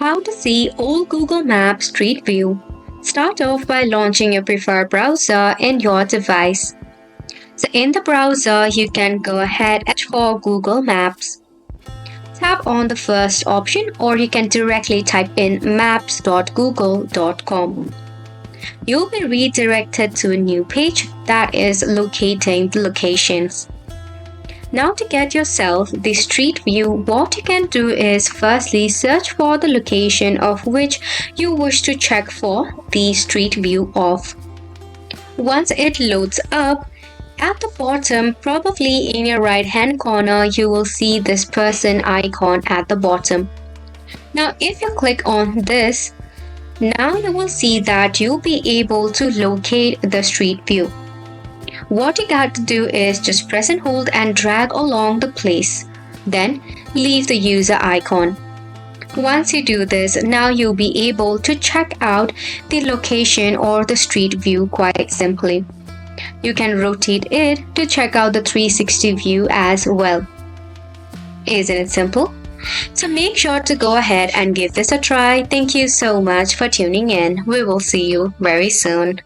How to see all Google Maps Street View. Start off by launching your preferred browser in your device. So in the browser, you can go ahead and search for Google Maps. Tap on the first option, or you can directly type in maps.google.com. You'll be redirected to a new page that is locating the locations. Now to get yourself the street view, what you can do is firstly search for the location of which you wish to check for the street view of. Once it loads up, at the bottom, probably in your right hand corner, you will see this person icon at the bottom. Now if you click on this, now you will see that you'll be able to locate the street view. What you got to do is just press and hold and drag along the place. Then leave the user icon. Once you do this, now you'll be able to check out the location or the street view quite simply. You can rotate it to check out the 360 view as well. Isn't it simple? So make sure to go ahead and give this a try. Thank you so much for tuning in. We will see you very soon.